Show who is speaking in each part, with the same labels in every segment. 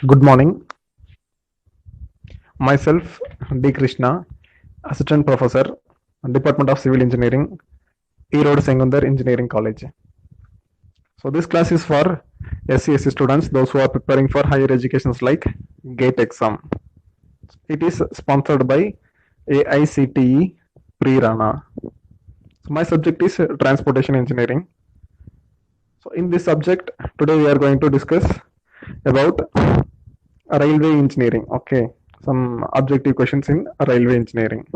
Speaker 1: Good morning. Myself, D. Krishna, Assistant Professor, Department of Civil Engineering, Erode Sengundar Engineering College. So this class is for SC students, those who are preparing for higher educations like GATE exam. It is sponsored by AICTE Pre-Rana. So my subject is Transportation Engineering. So in this subject, today we are going to discuss about railway engineering. Okay, some objective questions in railway engineering.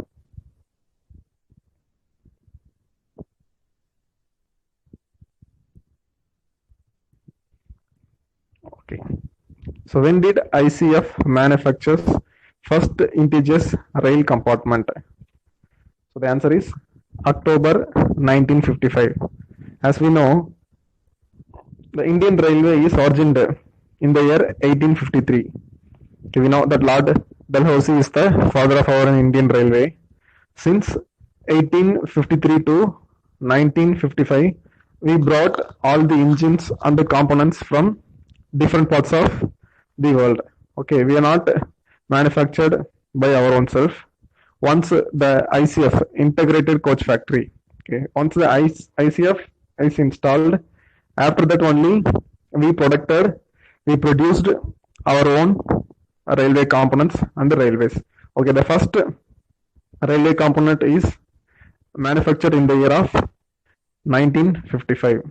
Speaker 1: Okay, so when did ICF manufactures first indigenous rail compartment? So the answer is October 1955. As we know, the Indian Railway is origined in the year 1853. We know that Lord Dalhousie is the father of our Indian Railway. Since 1853 to 1955, we brought all the engines and the components from different parts of the world. Okay, we are not manufactured by our own self. Once the ICF, integrated coach factory, okay, once the ICF is installed, after that only we produced our own railway components and the railways. Okay, the first railway component is manufactured in the year of 1955.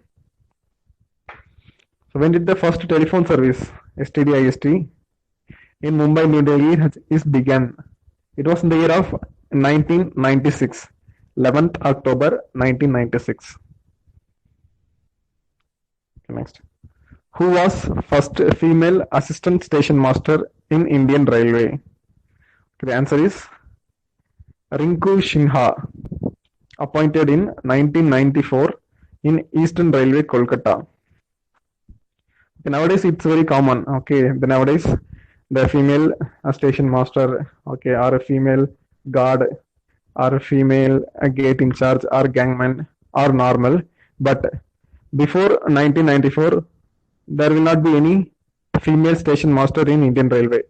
Speaker 1: So when did the first telephone service, STD-IST, in Mumbai, New Delhi is began? It was in the year of 1996, 11th October 1996. Okay, next. Who was first female assistant station master in Indian Railway? Okay, the answer is Rinku Sinha, appointed in 1994 in Eastern Railway, Kolkata. Okay, nowadays it's very common. Okay, nowadays the female station master, okay, or a female guard, or a female gate in charge, or gangman, or normal. But before 1994, there will not be any female station master in Indian Railway.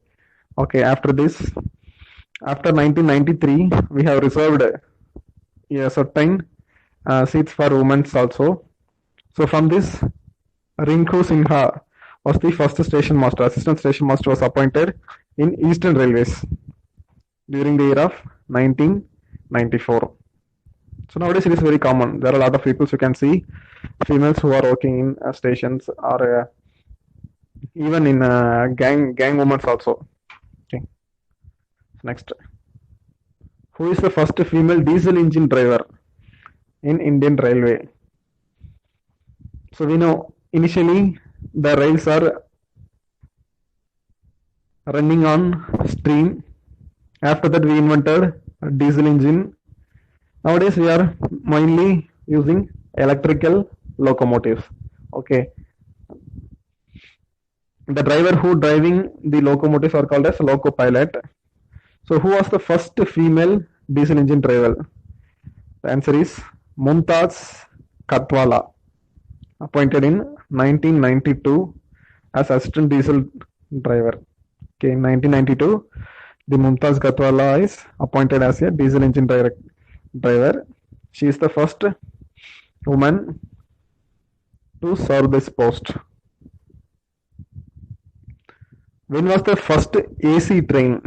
Speaker 1: Okay, after this, after 1993, we have reserved certain seats for women also. So from this, Rinku Sinha was the first station master. Assistant station master was appointed in Eastern Railways during the year of 1994. So nowadays it is very common. There are a lot of people you can see females who are working in stations or even in gang women also. Okay. Next, who is the first female diesel engine driver in Indian Railway? So we know initially the rails are running on steam. After that we invented a diesel engine. Nowadays we are mainly using electrical locomotives. Okay. The driver who driving the locomotives are called as loco pilot. So who was the first female diesel engine driver? The answer is Mumtaz Katwala, appointed in 1992 as assistant diesel driver. Okay, in 1992, the Mumtaz Katwala is appointed as a diesel engine driver. She is the first woman to serve this post. When was the first AC train,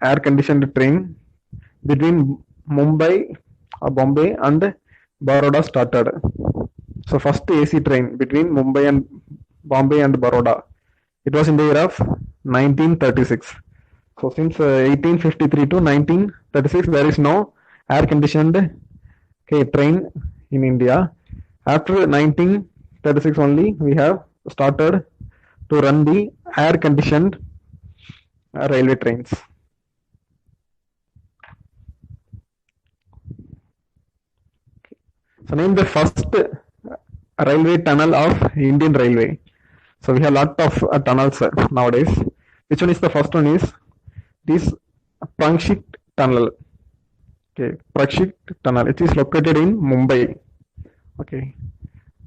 Speaker 1: air conditioned train between Bombay and Baroda started? So first AC train between Bombay and Baroda. It was in the year of 1936. So since 1853 to 1936, there is no air conditioned train in India. After 1936 only, we have started to run the air conditioned railway trains. So name the first railway tunnel of Indian Railway. So we have lot of tunnels nowadays. Which one is the first one? Is this Prakshit tunnel. Okay, Prakshit tunnel. It is located in Mumbai. Okay.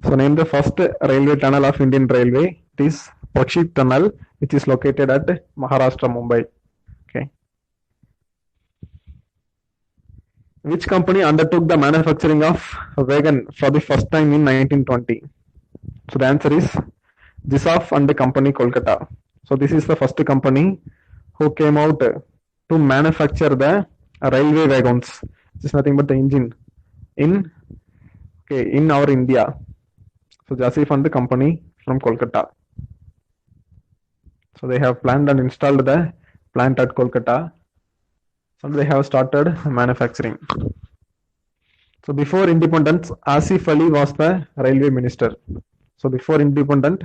Speaker 1: So name the first railway tunnel of Indian Railway. It is Prakshit tunnel which is located at Maharashtra, Mumbai. Okay. Which company undertook the manufacturing of wagon for the first time in 1920? So the answer is Jisaf and the Company, Kolkata. So this is the first company who came out to manufacture the railway wagons. This is nothing but the engine in in our India. So Jasif and the company from Kolkata. So they have planned and installed the plant at Kolkata. So they have started manufacturing. So before independence, Asif Ali was the railway minister. So before independence,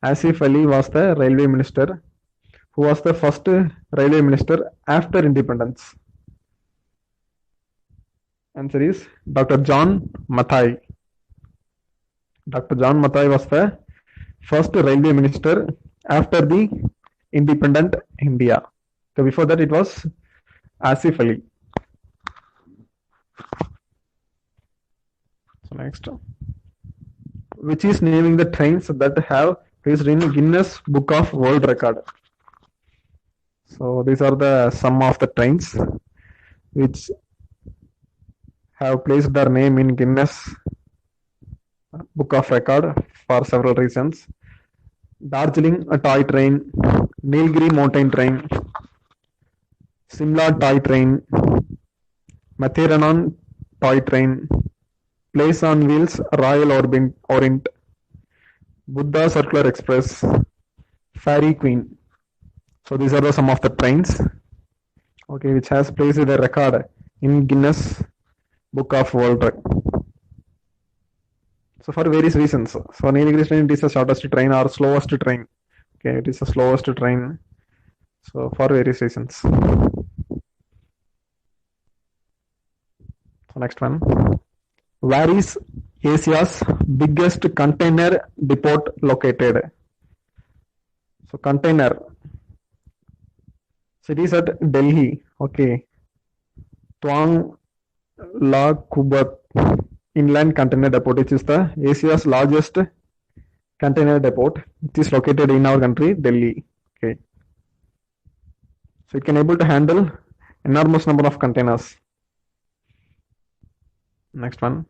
Speaker 1: Asif Ali was the railway minister, who was the first railway minister after independence. Answer is Dr. John Mathai. Dr. John Mathai was the first railway minister after the independent India. So before that it was Asif Ali. So next, which is naming the trains that have placed in Guinness Book of World Record. So these are the some of the trains which have placed their name in Guinness Book of Record for several reasons. Darjeeling a toy train, Nilgiri mountain train, Simla toy train, Matheranan toy train, Place on Wheels Royal Orient, Buddha Circular Express, Fairy Queen. So these are the some of the trains, which has placed the record in Guinness Book of World Record. So for various reasons. So Nilgiri train is the shortest train or slowest train. It is the slowest train. So for various reasons. So next one. Where is Asia's biggest container depot located? So container. So it is at Delhi. Tuang La Kubat Inland Container Depot, which is the Asia's largest container depot. It is located in our country, Delhi. So it can able to handle enormous number of containers. Next one.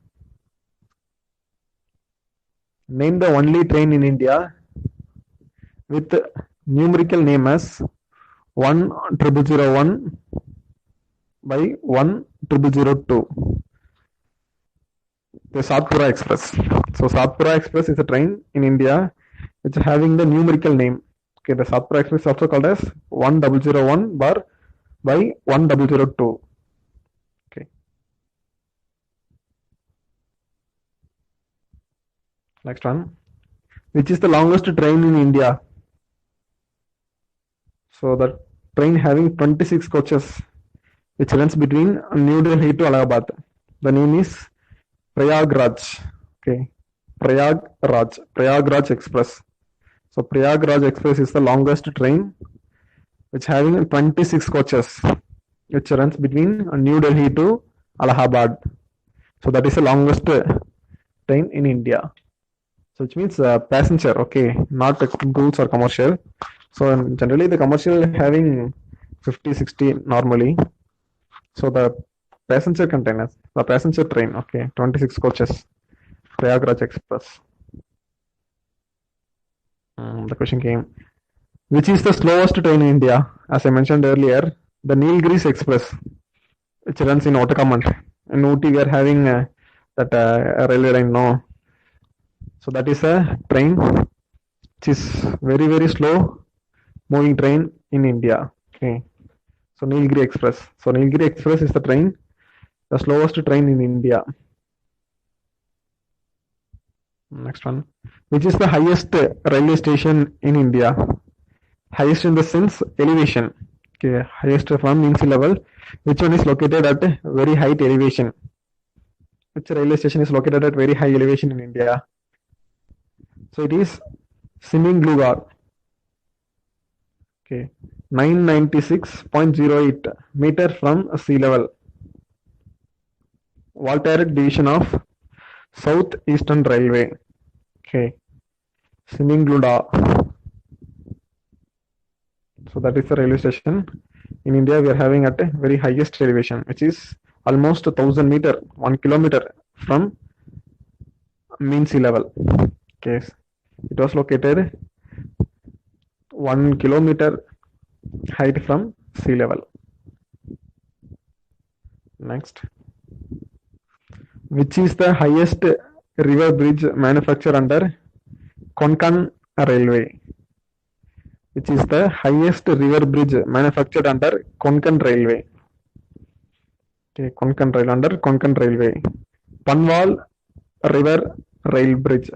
Speaker 1: Name the only train in India with numerical name as 10001 by 10002. The Satpura Express. So Satpura Express is a train in India which is having the numerical name. The Satpura Express is also called as 1001 bar by 1002. Next one. Which is the longest train in India? So the train having 26 coaches which runs between New Delhi to Allahabad. The name is Prayagraj. Prayagraj Express. So Prayagraj Express is the longest train which having 26 coaches which runs between New Delhi to Allahabad. So that is the longest train in India. So which means passenger, not goods or commercial. So generally the commercial having 50, 60 normally. So the passenger containers, the passenger train, 26 coaches, Prayagraj Express. The question came, which is the slowest train in India? As I mentioned earlier, the Nilgiris Express, which runs in Otakam. In Ooty we are having that railway line now. So that is a train which is very, very slow moving train in India. So Nilgiri Express. So Nilgiri Express is the train, the slowest train in India. Next one. Which is the highest railway station in India? Highest in the sense elevation. Highest from mean sea level. Which one is located at very high elevation? Which railway station is located at very high elevation in India? So it is Siminglugar. 996.08 meter from sea level. Voltaic division of South Eastern Railway. Simingluda. So that is the railway station. In India, we are having at a very highest elevation, which is almost 1,000 meter, 1 kilometer from mean sea level. Okay, it was located 1 kilometer height from sea level. Next, which is the highest river bridge manufactured under Konkan Railway? Which is the highest river bridge manufactured under Konkan Railway? Okay, Konkan Rail under Konkan Railway. Panwal River Rail Bridge.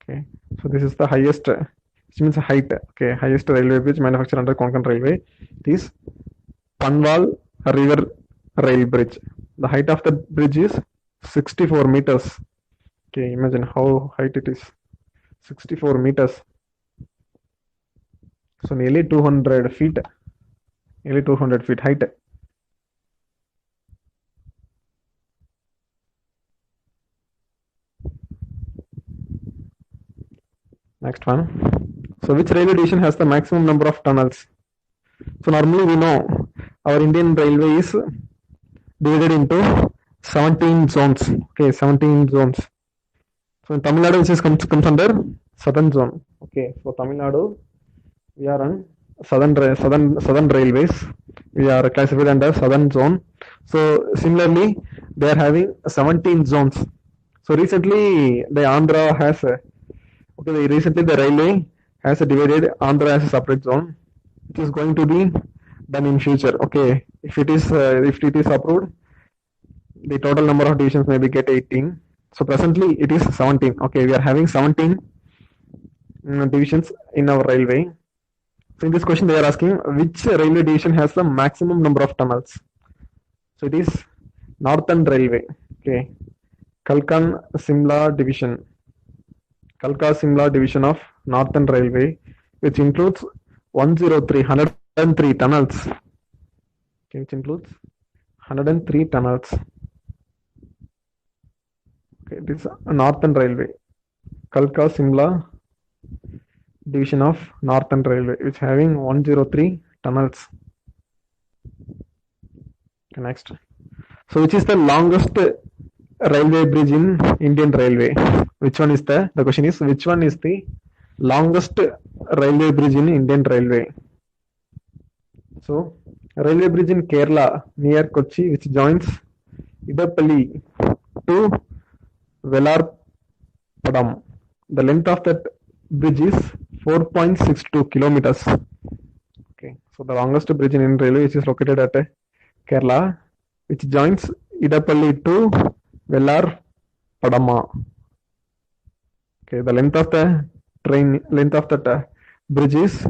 Speaker 1: Okay, so this is the highest, which means height. Okay, highest railway bridge manufactured under Konkan Railway. It is Panwal River Rail Bridge. The height of the bridge is 64 meters. Okay, imagine how height it is. 64 meters. So nearly 200 feet. Nearly 200 feet height. Next one. So which railway division has the maximum number of tunnels? So normally we know our Indian railway is divided into 17 zones. Okay, 17 zones. So in Tamil Nadu, which comes under southern zone. Okay, so Tamil Nadu, we are on southern railways. We are classified under southern zone. So similarly, they are having 17 zones. So recently, the Andhra has recently the railway has divided Andhra as a separate zone. It is going to be done in future. Okay, if it is approved, the total number of divisions maybe get 18. So presently it is 17. Okay, we are having 17 divisions in our railway. So in this question they are asking which railway division has the maximum number of tunnels. So it is Northern Railway. Okay, Kalkan Simla division. Kalka Simla division of Northern Railway, which includes 103 tunnels. Okay, which includes 103 tunnels. Okay, this is Northern Railway. Kalka Simla division of Northern Railway, which having 103 tunnels. Okay, next. So which is the longest railway bridge in Indian Railway? Which one is the question is which one is the longest railway bridge in Indian Railway? So railway bridge in Kerala near Kochi, which joins Idapalli to Velarpadam. The length of that bridge is 4.62 kilometers. Okay, so the longest bridge in Indian Railway, which is located at Kerala, which joins Idapalli to Velarpadama. Okay, the length of the bridge is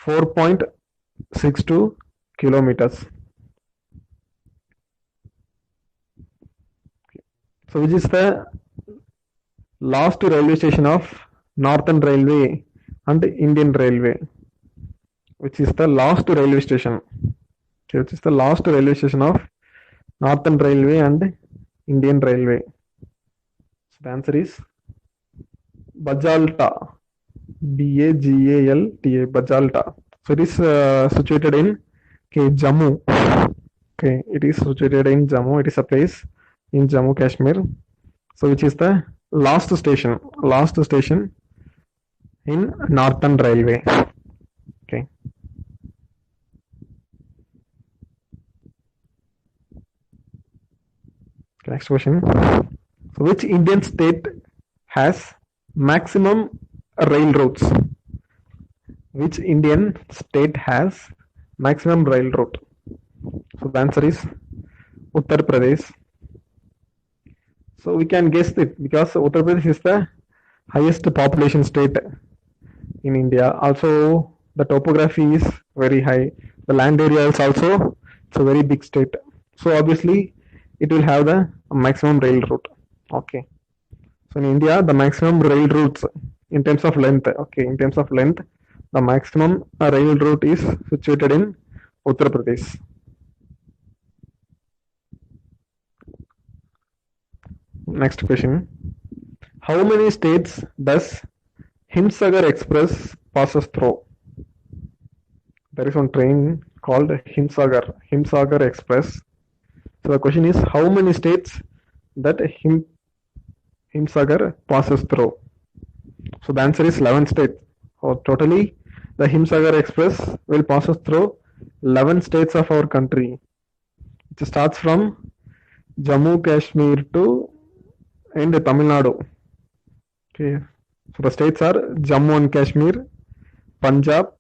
Speaker 1: 4.62 kilometers. Okay. So which is the last railway station of Northern Railway and Indian Railway? Which is the last railway station? Okay, which is the last railway station of Northern Railway and Indian Railway? So the answer is Bajalta. Bagalta. Bajalta. So it is situated in Jammu. Okay, it is situated in Jammu. It is a place in Jammu Kashmir. So which is the last station in Northern Railway. Okay. Next question. So which Indian state has maximum railroads? Which Indian state has maximum railroad? So the answer is Uttar Pradesh. So we can guess it because Uttar Pradesh is the highest population state in India. Also, the topography is very high. The land area is also it's a very big state. So obviously, it will have the maximum railroad. Okay. So in India, the maximum rail routes in terms of length. Okay, in terms of length, the maximum rail route is situated in Uttar Pradesh. Next question. How many states does Himsagar Express passes through? there is one train called Himsagar Express. So the question is, how many states that Himsagar passes through? So the answer is 11 states. So totally, the Himsagar Express will pass through 11 states of our country. It starts from Jammu Kashmir to and Tamil Nadu. Okay, so the states are Jammu and Kashmir, Punjab,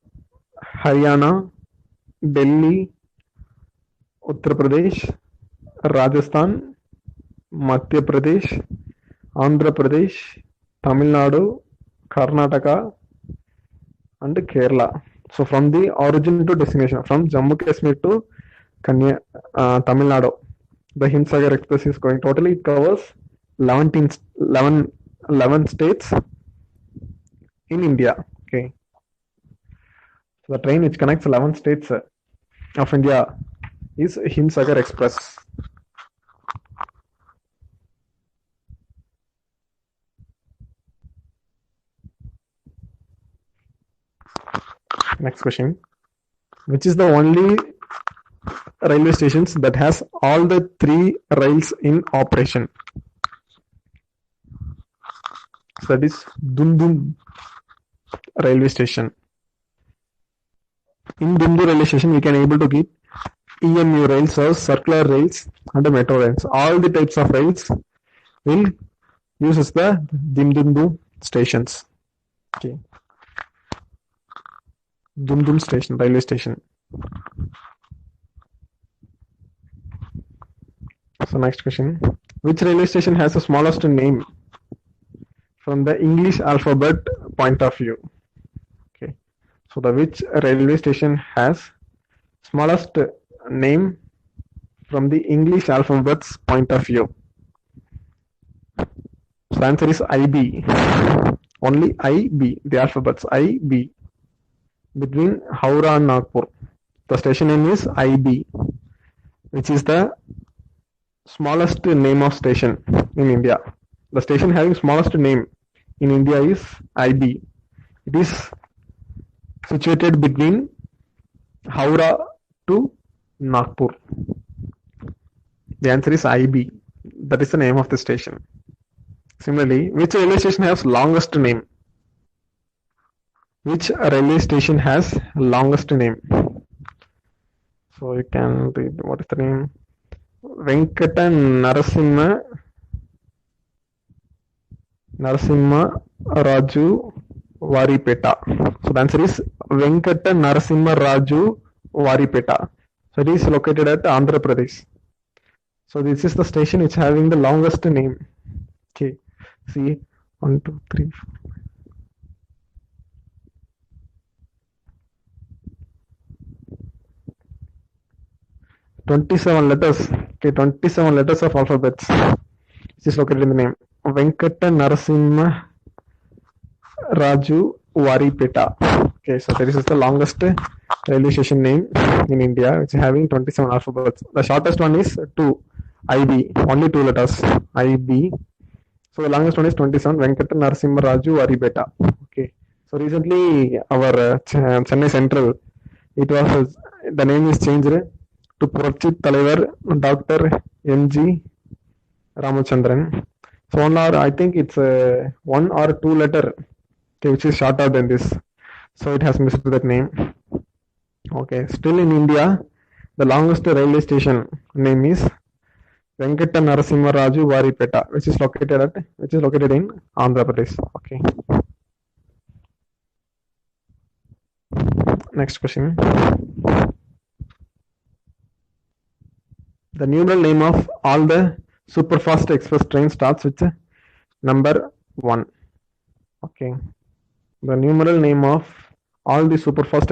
Speaker 1: Haryana, Delhi, Uttar Pradesh, Rajasthan, Madhya Pradesh, Andhra Pradesh, Tamil Nadu, Karnataka, and Kerala. So from the origin to destination, from Jammu Kashmir to Tamil Nadu, the Himsagar Express is going. Totally, it covers 11 states in India. Okay, so the train which connects 11 states of India is Himsagar Express. Next question. Which is the only railway stations that has all the 3 rails in operation? So that is Dum railway station. In Dum railway station, we can able to get EMU rails or circular rails and metro rails. All the types of rails will use the Dum stations. Okay. Dum station, railway station. So next question. Which railway station has the smallest name from the English alphabet point of view? Okay. So the which railway station has smallest name from the English alphabet's point of view? So the answer is IB. Only IB, the alphabets IB. Between Howrah and Nagpur. The station name is IB, which is the smallest name of station in India. The station having smallest name in India is IB. It is situated between Howrah to Nagpur. The answer is IB. That is the name of the station. Similarly, which railway station has longest name? Which railway station has longest name? So you can read what is the name? Venkata Narasimha Raju Varipeta. So the answer is Venkata Narasimha Raju Varipeta. So it is located at Andhra Pradesh. So this is the station which having the longest name. Okay. See, 1, 2, 3, 4. 27 letters. Okay, 27 letters of alphabets. Which is located in the name. Venkata Narasimha Raju Varipeta. Okay, so this is the longest railway station name in India, which is having 27 alphabets. The shortest one is 2, IB, only 2 letters, IB. So the longest one is 27, Venkata Narasimha Raju Varipeta. Okay, so recently our Chennai Central, it was the name is changed to Purachit Talaivar Dr. M.G. Ramachandran. So I think it's 1 or 2 letter, okay, which is shorter than this. So it has missed that name. Okay, still in India, the longest railway station name is Venkata Narasimha Raju Varipeta, which is located in Andhra Pradesh. Okay. Next question. The numeral name of all the superfast express trains starts with number 1. Okay. The numeral name of all the superfast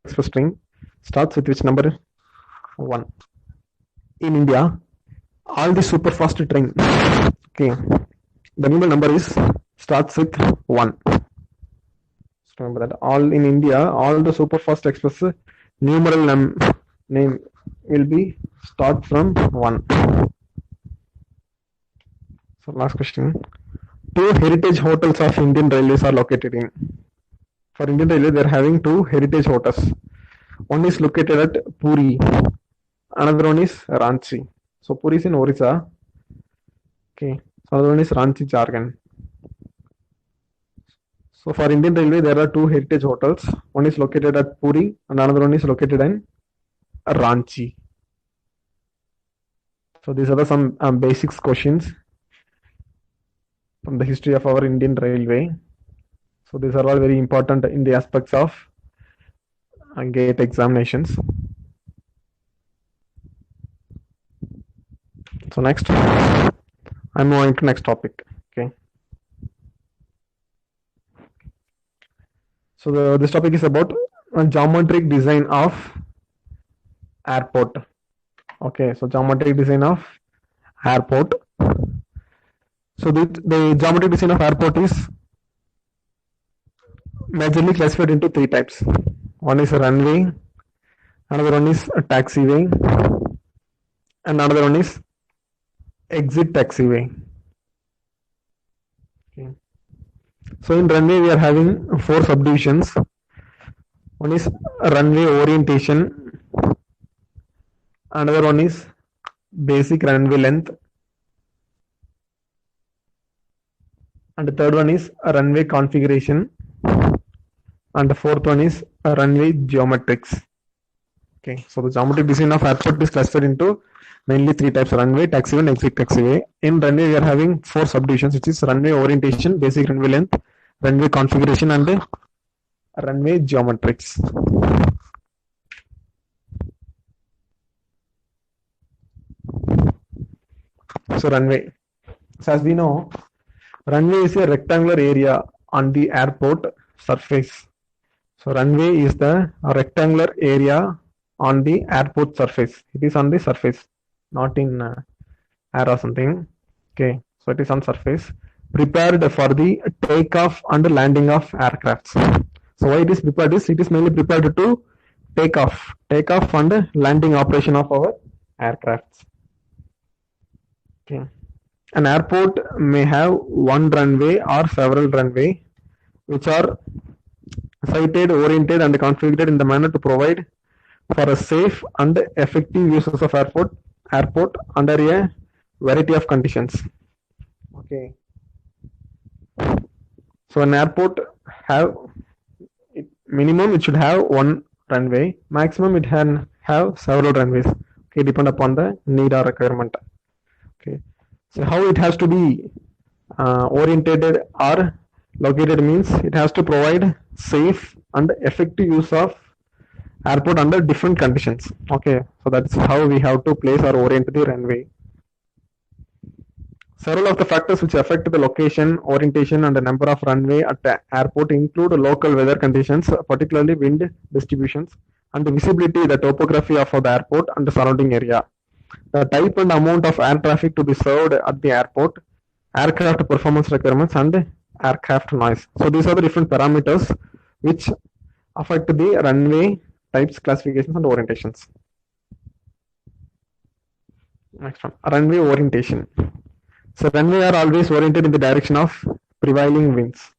Speaker 1: express train starts with which number? 1. In India, all the superfast train, okay, the numeral number is starts with 1. So remember that all in India, all the superfast express numeral name will be start from 1. So last question. Two heritage hotels of Indian Railways are located in. For Indian Railways, they are having two heritage hotels. One is located at Puri. Another one is Ranchi. So Puri is in Orissa. Okay. So another one is Ranchi, Jharkhand. So for Indian Railway, there are two heritage hotels. One is located at Puri and another one is located in Ranchi. So these are the some basics questions from the history of our Indian Railway. So these are all very important in the aspects of GATE examinations. So next, I'm moving to next topic. Okay. So this topic is about geometric design of airport. Okay, so geometric design of airport. So the geometric design of airport is majorly classified into three types. One is a runway, another one is a taxiway, and another one is exit taxiway. Okay. So in runway we are having four subdivisions. One is runway orientation, another one is basic runway length, and the third one is a runway configuration, and the fourth one is a runway geometrics. Okay, so the geometric design of airport is classified into mainly three types: runway, taxiway, and exit taxiway. In runway, we are having four subdivisions, which is runway orientation, basic runway length, runway configuration, and runway geometrics. So runway. So as we know, runway is a rectangular area on the airport surface. So runway is the rectangular area on the airport surface. It is on the surface, not in air or something. Okay, so it is on surface, prepared for the takeoff and landing of aircrafts. So why it is prepared is, it is mainly prepared to takeoff and landing operation of our aircrafts. Okay. An airport may have one runway or several runway, which are sited, oriented, and configured in the manner to provide for a safe and effective uses of airport under a variety of conditions. Okay. So an airport have minimum it should have one runway, maximum it can have several runways. Okay, depend upon the need or requirement. Okay, so how it has to be oriented or located means it has to provide safe and effective use of airport under different conditions. Okay, so that's how we have to place or orient the runway. Several of the factors which affect the location, orientation, and the number of runway at the airport include local weather conditions, particularly wind distributions, and the visibility, the topography of the airport and the surrounding area, the type and amount of air traffic to be served at the airport, aircraft performance requirements, and aircraft noise. So these are the different parameters which affect the runway types, classifications, and orientations. Next one, runway orientation. So runway are always oriented in the direction of prevailing winds.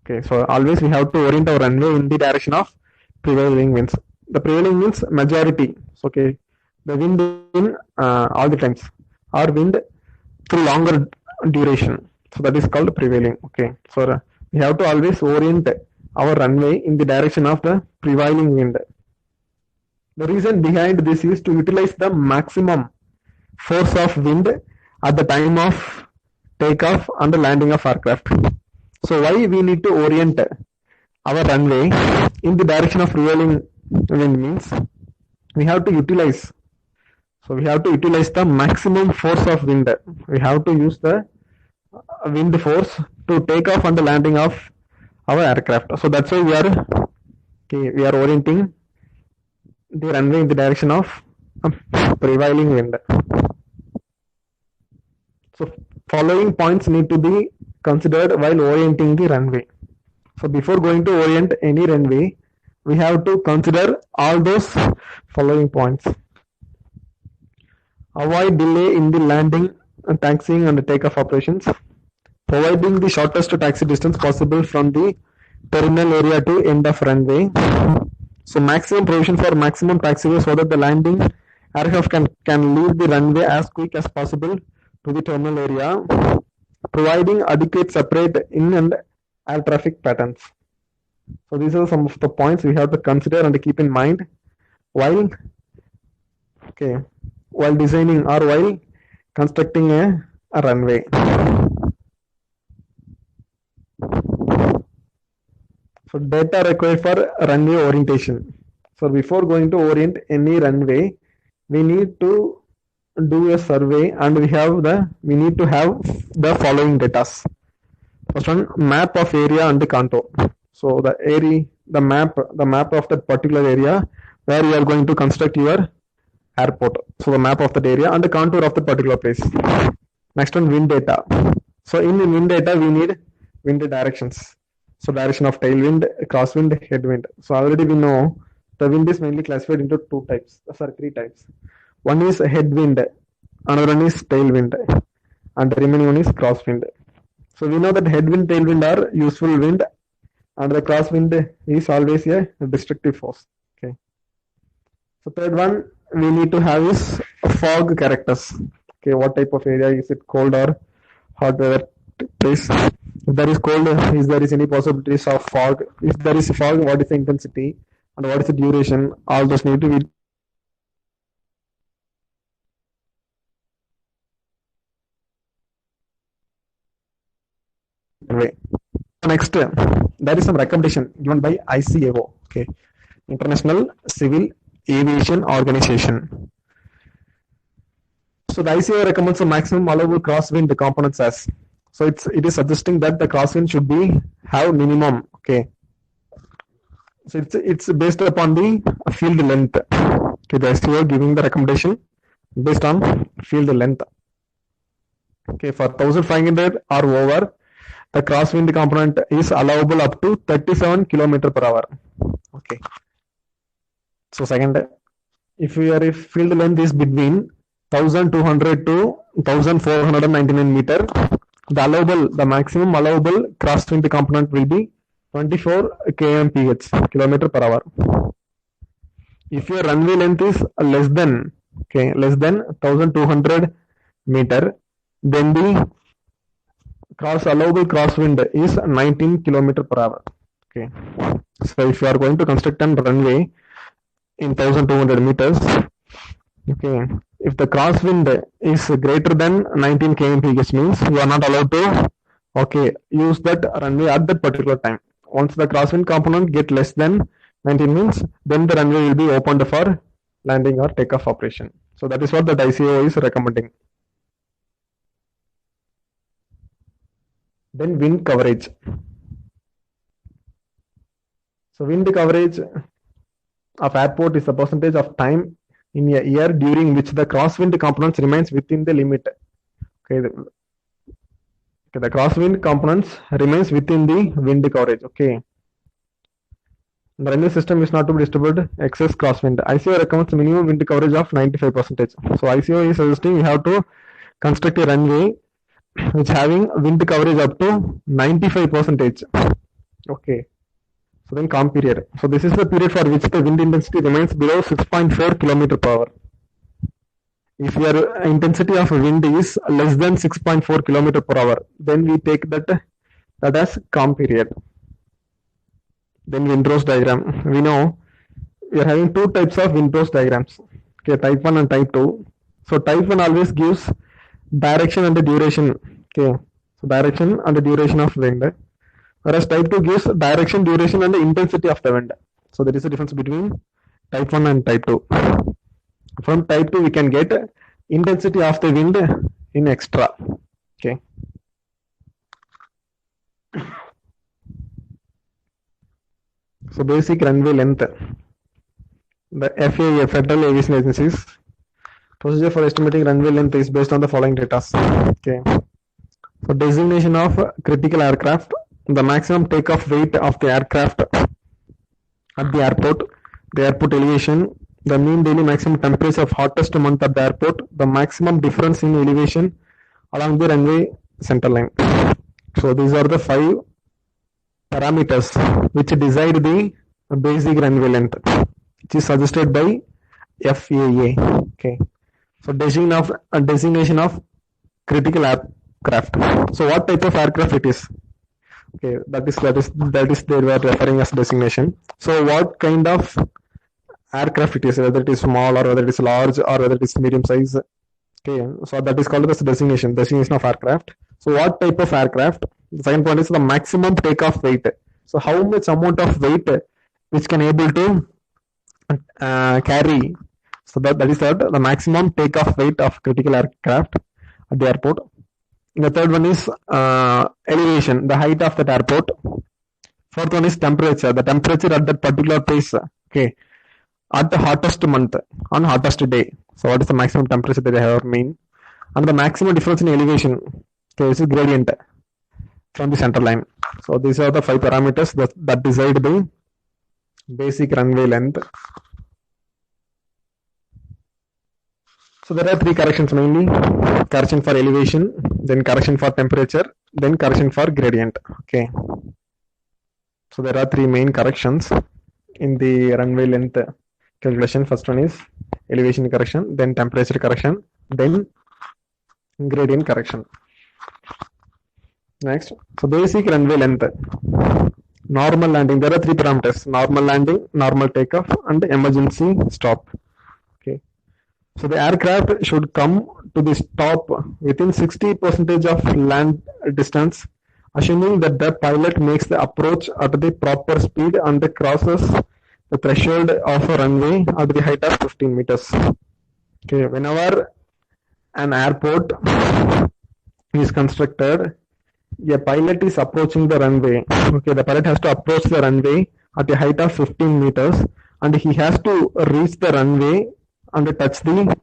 Speaker 1: Okay, so always we have to orient our runway in the direction of prevailing winds. The prevailing winds majority. So, okay, the wind in all the times, or wind through longer duration. So that is called prevailing. Okay, so we have to always orient our runway in the direction of the prevailing wind. The reason behind this is to utilize the maximum force of wind at the time of takeoff and the landing of aircraft. So why we need to orient our runway in the direction of prevailing wind means we have to utilize. So we have to utilize the maximum force of wind. We have to use the wind force to take off and the landing of our aircraft. So that's why we are orienting the runway in the direction of prevailing wind. So following points need to be considered while orienting the runway. So before going to orient any runway, we have to consider all those following points. Avoid delay in the landing taxiing and takeoff operations, providing the shortest taxi distance possible from the terminal area to end of runway. So maximum provision for maximum taxiway so that the landing aircraft can leave the runway as quick as possible to the terminal area, providing adequate separate in and air traffic patterns. So these are some of the points we have to consider and keep in mind while while designing or while constructing a runway. So data required for runway orientation. So before going to orient any runway, we need to do a survey and we need to have the following data. First one, map of area and the contour. So the map of that particular area where you are going to construct your airport. So the map of that area and the contour of the particular place. Next one, wind data. So in the wind data, we need wind directions. So direction of tailwind, crosswind, headwind. So already we know the wind is mainly classified into three types. One is headwind, another one is tailwind, and the remaining one is crosswind. So we know that headwind, tailwind are useful wind, and the crosswind is always a destructive force. Okay. So third one we need to have is fog characters. Okay, what type of area is it? Cold or hot weather place? If there is cold, is there is any possibilities of fog? If there is fog, what is the intensity and what is the duration? All those need to be way. Next, there is some recommendation given by ICAO, okay, International Civil Aviation Organization. So the ICAO recommends a maximum allowable crosswind components as. So it is suggesting that the crosswind should have minimum. Okay. So it's based upon the field length. Okay, the ICAO giving the recommendation based on field length. Okay, for 1500 or over, the crosswind component is allowable up to 37 km per hour. Okay. So second, if field length is between 1200 to 1499 meter, the maximum allowable crosswind component will be 24 kmph, kilometer per hour. If your runway length is less than 1200 meter, then the allowable crosswind is 19 km per hour. Okay. So if you are going to construct a runway in 1200 meters, okay, if the crosswind is greater than 19 kmph means you are not allowed to use that runway at that particular time. Once the crosswind component get less than 19 means then the runway will be opened for landing or takeoff operation. So that is what the ICAO is recommending. Then wind coverage. So wind coverage of airport is the percentage of time in a year during which the crosswind components remains within the limit. Okay, the crosswind components remains within the wind coverage. Okay, the runway system is not to be disturbed excess crosswind. ICAO recommends minimum wind coverage of 95%. So ICAO is suggesting you have to construct a runway which having wind coverage up to 95%. Okay. So then calm period. So this is the period for which the wind intensity remains below 6.4 km per hour. If your intensity of wind is less than 6.4 km per hour, then we take that as calm period. Then windrows diagram. We know we are having two types of windrows diagrams. Okay, type 1 and type 2. So type 1 always gives direction and the duration. Okay, so direction and the duration of wind. Whereas type 2 gives direction, duration and the intensity of the wind. So there is a difference between type 1 and type 2. From type 2 we can get intensity of the wind in extra. Okay. So basic runway length. The FAA, Federal Aviation Agencies, procedure for estimating runway length is based on the following data. Okay. For designation of critical aircraft, the maximum takeoff weight of the aircraft at the airport elevation, the mean daily maximum temperature of hottest month at the airport, the maximum difference in elevation along the runway center line. So these are the 5 parameters which decide the basic runway length, which is suggested by FAA. Okay. So designation of critical aircraft. So what type of aircraft it is? Okay, that is they were referring as designation. So what kind of aircraft it is, whether it is small or whether it is large or whether it is medium size. Okay, so that is called as designation of aircraft. So what type of aircraft? The second point is the maximum takeoff weight. So how much amount of weight which can able to carry. So that is the maximum takeoff weight of critical aircraft at the airport. The third one is elevation, the height of that airport. Fourth one is temperature, the temperature at that particular place. Okay, at the hottest month, on hottest day. So what is the maximum temperature that they have mean? And the maximum difference in elevation. Okay, this is gradient from the center line. So these are the 5 parameters that decide the basic runway length. So there are 3 corrections mainly: correction for elevation, then correction for temperature, then correction for gradient. Okay. So there are 3 main corrections in the runway length calculation. First one is elevation correction, then temperature correction, then gradient correction. Next, so basic runway length. Normal landing, there are 3 parameters: normal landing, normal takeoff, and emergency stop. Okay. So the aircraft should come to the stop within 60% of land distance, assuming that the pilot makes the approach at the proper speed and crosses the threshold of a runway at the height of 15 meters. Okay, whenever an airport is constructed, a pilot is approaching the runway. Okay, the pilot has to approach the runway at a height of 15 meters, and he has to reach the runway and touch the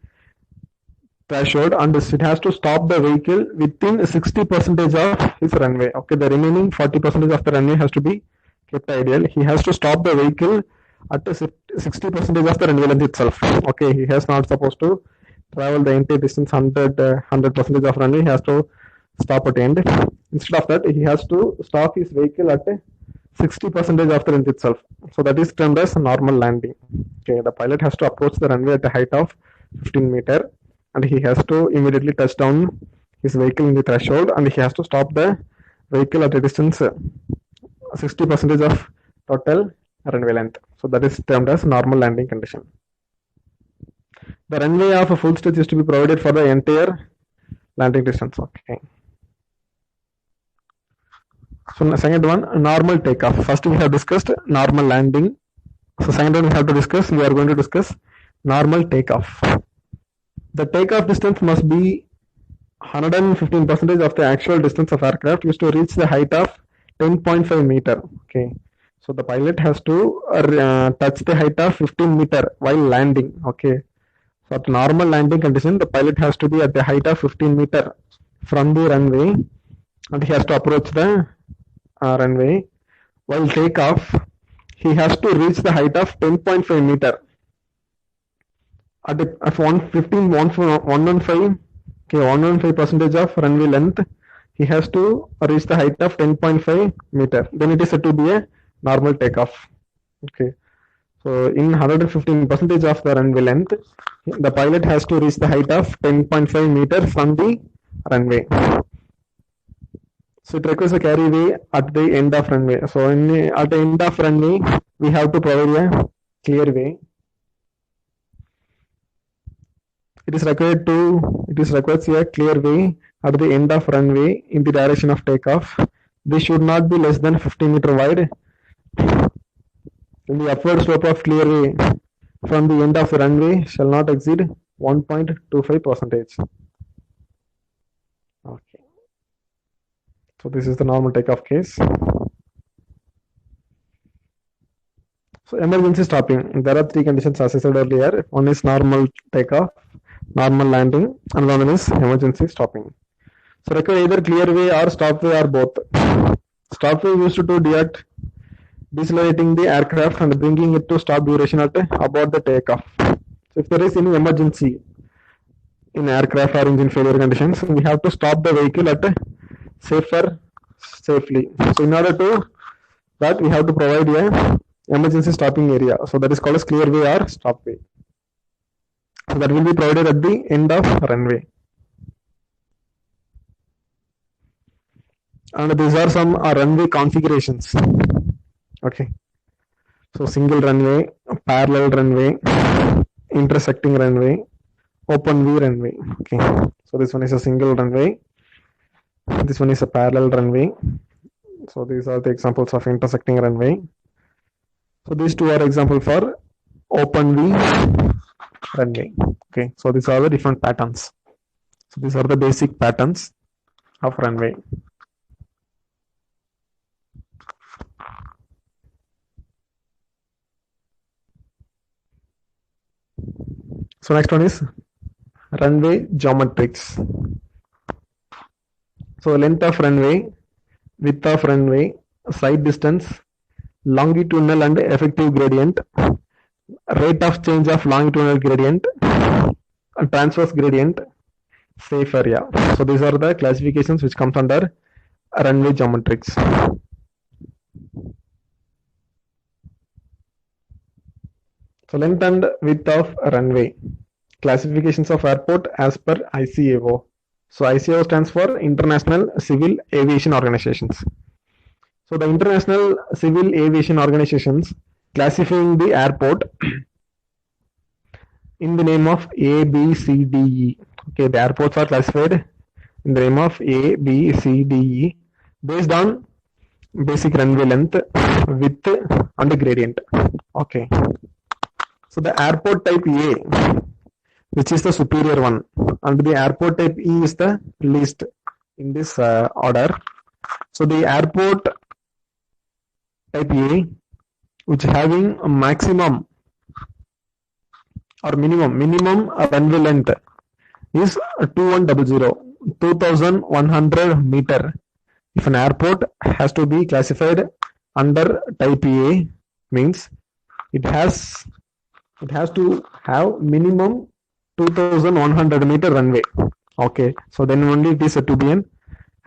Speaker 1: threshold, and it has to stop the vehicle within 60% of his runway. Okay, the remaining 40% of the runway has to be kept ideal. He has to stop the vehicle at 60% of the runway length itself. Okay, he has not supposed to travel the entire distance 100% of runway. He has to stop at the end. Instead of that, he has to stop his vehicle at 60% of the length itself. So that is termed as normal landing. Okay, the pilot has to approach the runway at a height of 15 meter, and he has to immediately touch down his vehicle in the threshold, and he has to stop the vehicle at a distance 60% of total runway length. So that is termed as normal landing condition. The runway of a full stage is to be provided for the entire landing distance. Okay. So the second one, normal takeoff. First we have discussed normal landing. So second one we have to discuss, we are going to discuss normal takeoff. The takeoff distance must be 115% of the actual distance of aircraft used to reach the height of 10.5 meter. Okay. So the pilot has to touch the height of 15 meter while landing. Okay. So at normal landing condition, the pilot has to be at the height of 15 meter from the runway, and he has to approach the runway. While takeoff, he has to reach the height of 10.5 meter. At 115% of runway length, he has to reach the height of 10.5 meter. Then it is said to be a normal takeoff. Okay. So in 115% of the runway length, the pilot has to reach the height of 10.5 meter from the runway. So it requires a carry way at the end of runway. So at the end of runway, we have to provide a clear way. It is required a clear way at the end of runway in the direction of takeoff. This should not be less than 50 meter wide. The upward slope of clear way from the end of the runway shall not exceed 1.25%. Okay. So this is the normal takeoff case. So emergency stopping. There are 3 conditions as I said earlier. One is normal takeoff, normal landing, and one is emergency stopping. So require either clear way or stop way or both. Stop way used to decelerating the aircraft and bringing it to stop duration at about the takeoff. So if there is any emergency, in aircraft or engine failure conditions, we have to stop the vehicle at a safely. So in order to that, we have to provide a emergency stopping area. So that is called as clear way or stop way. So that will be provided at the end of runway. And these are some runway configurations. Okay. So single runway, parallel runway, intersecting runway, open V runway. Okay. So this one is a single runway. This one is a parallel runway. So these are the examples of intersecting runway. So these two are example for open V runway. Okay. So these are the different patterns. So these are the basic patterns of runway. So next one is runway geometrics. So length of runway, width of runway, side distance, longitudinal and effective gradient, rate of change of longitudinal gradient, transverse gradient, safe area. So these are the classifications which comes under runway geometrics. So length and width of runway. Classifications of airport as per ICAO. So ICAO stands for International Civil Aviation Organizations. So the International Civil Aviation Organizations classifying the airport in the name of A, B, C, D, E. Okay, the airports are classified in the name of A, B, C, D, E based on basic runway length, width and gradient. Okay. So the airport type A, which is the superior one, and the airport type E is the least in this order. So the airport type A, which having a maximum or minimum runway length is 2100 meter. If an airport has to be classified under type A, means it has to have minimum 2100 meter runway. Okay, so then only it is to be an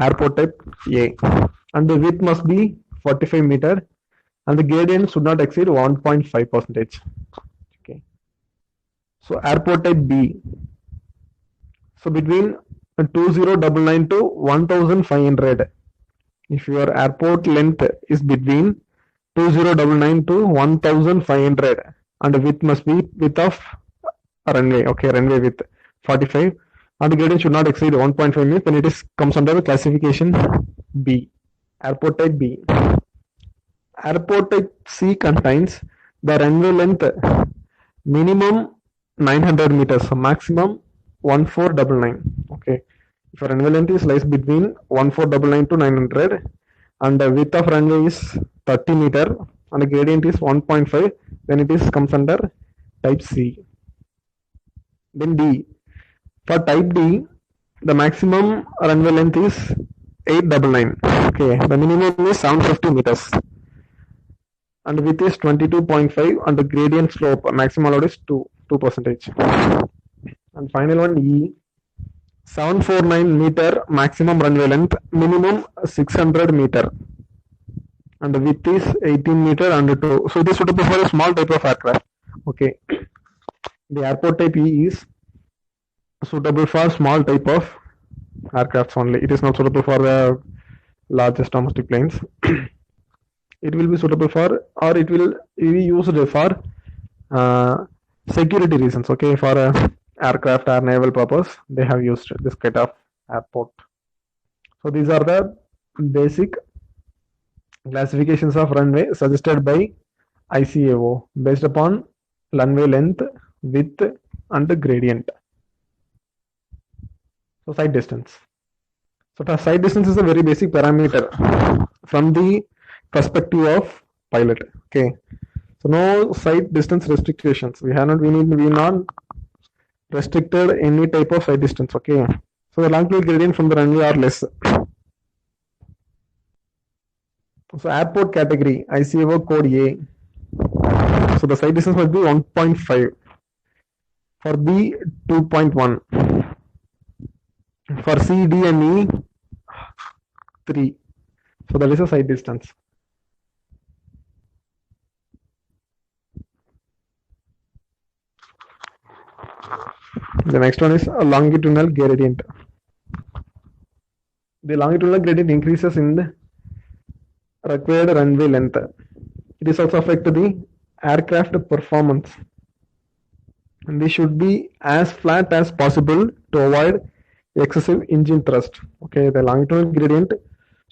Speaker 1: airport type A, and the width must be 45 meter, and the gradient should not exceed 1.5%. Okay, so airport type B. So between 2099 to 1500. If your airport length is between 2099 to 1500, and the width must be width of runway. Okay, runway width 45, and the gradient should not exceed 1.5 meters, then it comes under the classification B, airport type B. Airport type C contains the runway length minimum 900 meters, so maximum 1499. Okay, if your runway length is lies between 1499 to 900, and the width of runway is 30 meter, and the gradient is 1.5, then it comes under type C. Then D. For type D, the maximum runway length is 899. Okay, the minimum is 750 meters, and width is 22.5, and the gradient slope maximum allowed is 2%. And final one E. 749 meter maximum runway length, minimum 600 meter, and the width is 18 meter and 2. So it is suitable for a small type of aircraft. Okay, the airport type E is suitable for small type of aircrafts only. It is not suitable for the largest domestic planes. It will be suitable for, or it will be used for security reasons. Okay, for aircraft or naval purpose, they have used this kind of airport. So these are the basic classifications of runway suggested by ICAO based upon runway length, width and the gradient. So side distance. So the side distance is a very basic parameter from the perspective of pilot. Okay, so no side distance restrictions. We not restricted any type of side distance. Okay, so the longitudinal gradient from the runway are less. So airport category ICAO code A. So the side distance must be 1.5. For B 2.1. For C, D, and E, 3. So that is a sight distance. The next one is a longitudinal gradient. The longitudinal gradient increases in the required runway length. It is also affect the aircraft performance. And they should be as flat as possible to avoid excessive engine thrust. Okay, the longitudinal gradient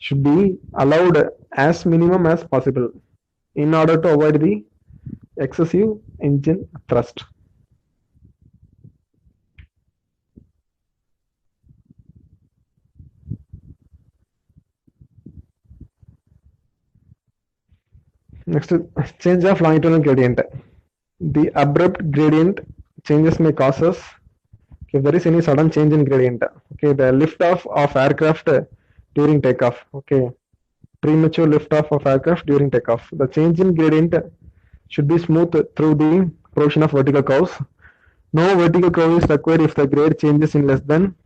Speaker 1: should be allowed as minimum as possible in order to avoid the excessive engine thrust. Next, change of longitudinal gradient. The abrupt gradient changes may cause us, if there is any sudden change in gradient, okay, the lift off of aircraft during takeoff, okay, premature lift off of aircraft during takeoff. The change in gradient should be smooth through the provision of vertical curves. No vertical curve is required if the grade changes in less than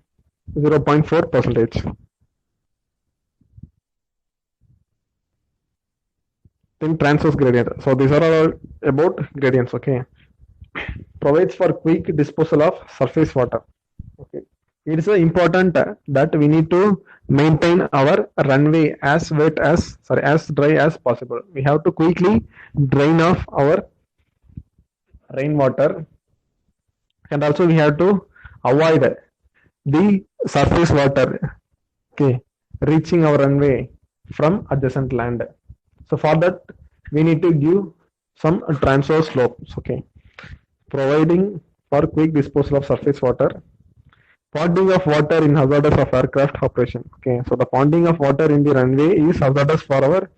Speaker 1: 0.4 percentage. Then transverse gradient. So these are all about gradients, okay. Provides for quick disposal of surface water. Okay. It is important that we need to maintain our runway as dry as possible. We have to quickly drain off our rainwater, and also we have to avoid the surface water, okay, reaching our runway from adjacent land. So for that we need to give some transverse slopes, okay, providing for quick disposal of surface water. Ponding of water in hazardous of aircraft operation. Okay, so the ponding of water in the runway is hazardous for our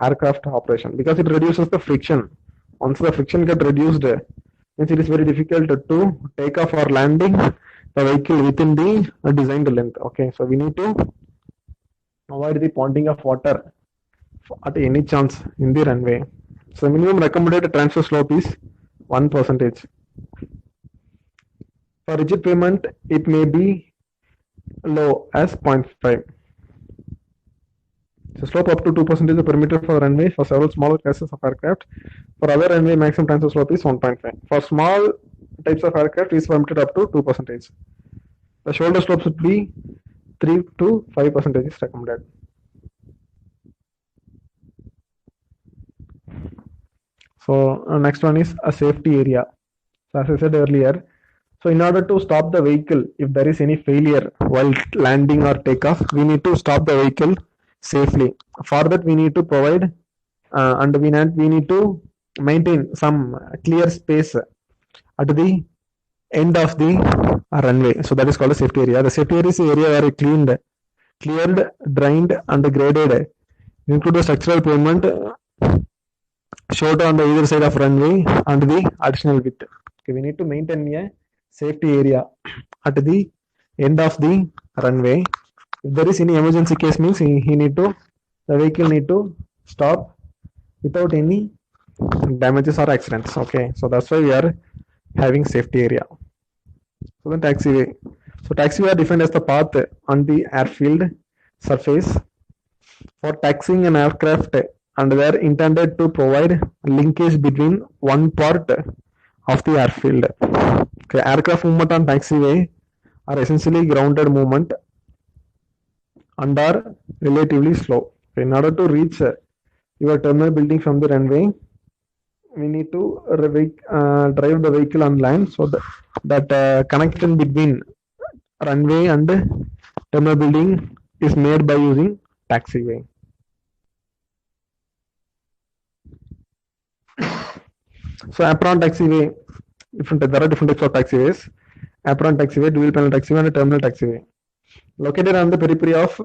Speaker 1: aircraft operation because it reduces the friction. Once the friction get reduced, means it is very difficult to take off or landing the vehicle within the designed length. Okay, so we need to avoid the ponding of water at any chance in the runway. So minimum recommended transfer slope is 1%. For rigid pavement, it may be low as 0.5. So slope up to 2% is permitted for runway for several smaller classes of aircraft. For other runway, maximum transfer slope is 1.5. For small types of aircraft, it is permitted up to 2%. The shoulder slope should be 3 to 5% is recommended. So next one is a safety area. So as I said earlier, so in order to stop the vehicle, if there is any failure while landing or takeoff, we need to stop the vehicle safely. For that, we need to provide and we need to maintain some clear space at the end of the runway. So that is called a safety area. The safety area is the area where it cleared, drained, and graded, include the structural pavement showed on the either side of runway and the additional width. Okay, we need to maintain a safety area at the end of the runway. If there is any emergency case, means the vehicle need to stop without any damages or accidents. Okay, so that's why we are having safety area. So the taxiway. So taxiway are defined as the path on the airfield surface for taxiing an aircraft, and they are intended to provide linkage between one part of the airfield. Okay, aircraft movement on taxiway are essentially grounded movement and are relatively slow. In order to reach your terminal building from the runway, we need to drive the vehicle on land, so that connection between runway and terminal building is made by using taxiway. So apron taxiway, there are different types of taxiways. Apron taxiway, dual panel taxiway, and terminal taxiway. Located on the periphery of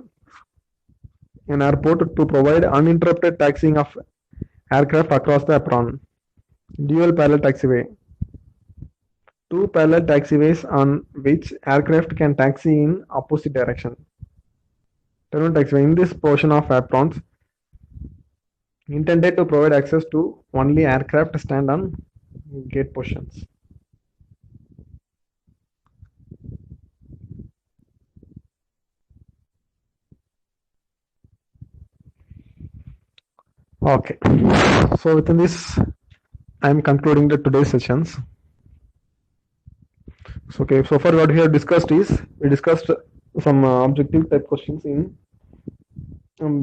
Speaker 1: an airport to provide uninterrupted taxiing of aircraft across the apron. Dual parallel taxiway. Two parallel taxiways on which aircraft can taxi in opposite direction. Terminal taxiway. In this portion of aprons, intended to provide access to only aircraft stand on gate positions. Okay, so within this, I am concluding the today's sessions. So, okay, so far what we have discussed is we discussed some objective type questions in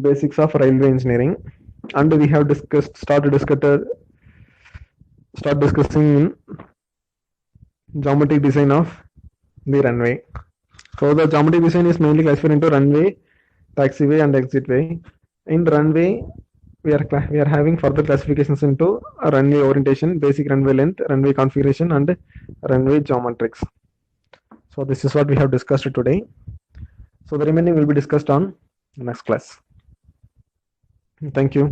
Speaker 1: basics of railway engineering, and we have start discussing in geometric design of the runway. So the geometric design is mainly classified into runway, taxiway, and exitway. In runway, we are having further classifications into runway orientation, basic runway length, runway configuration, and runway geometrics. So this is what we have discussed today. So the remaining will be discussed on next class. Thank you.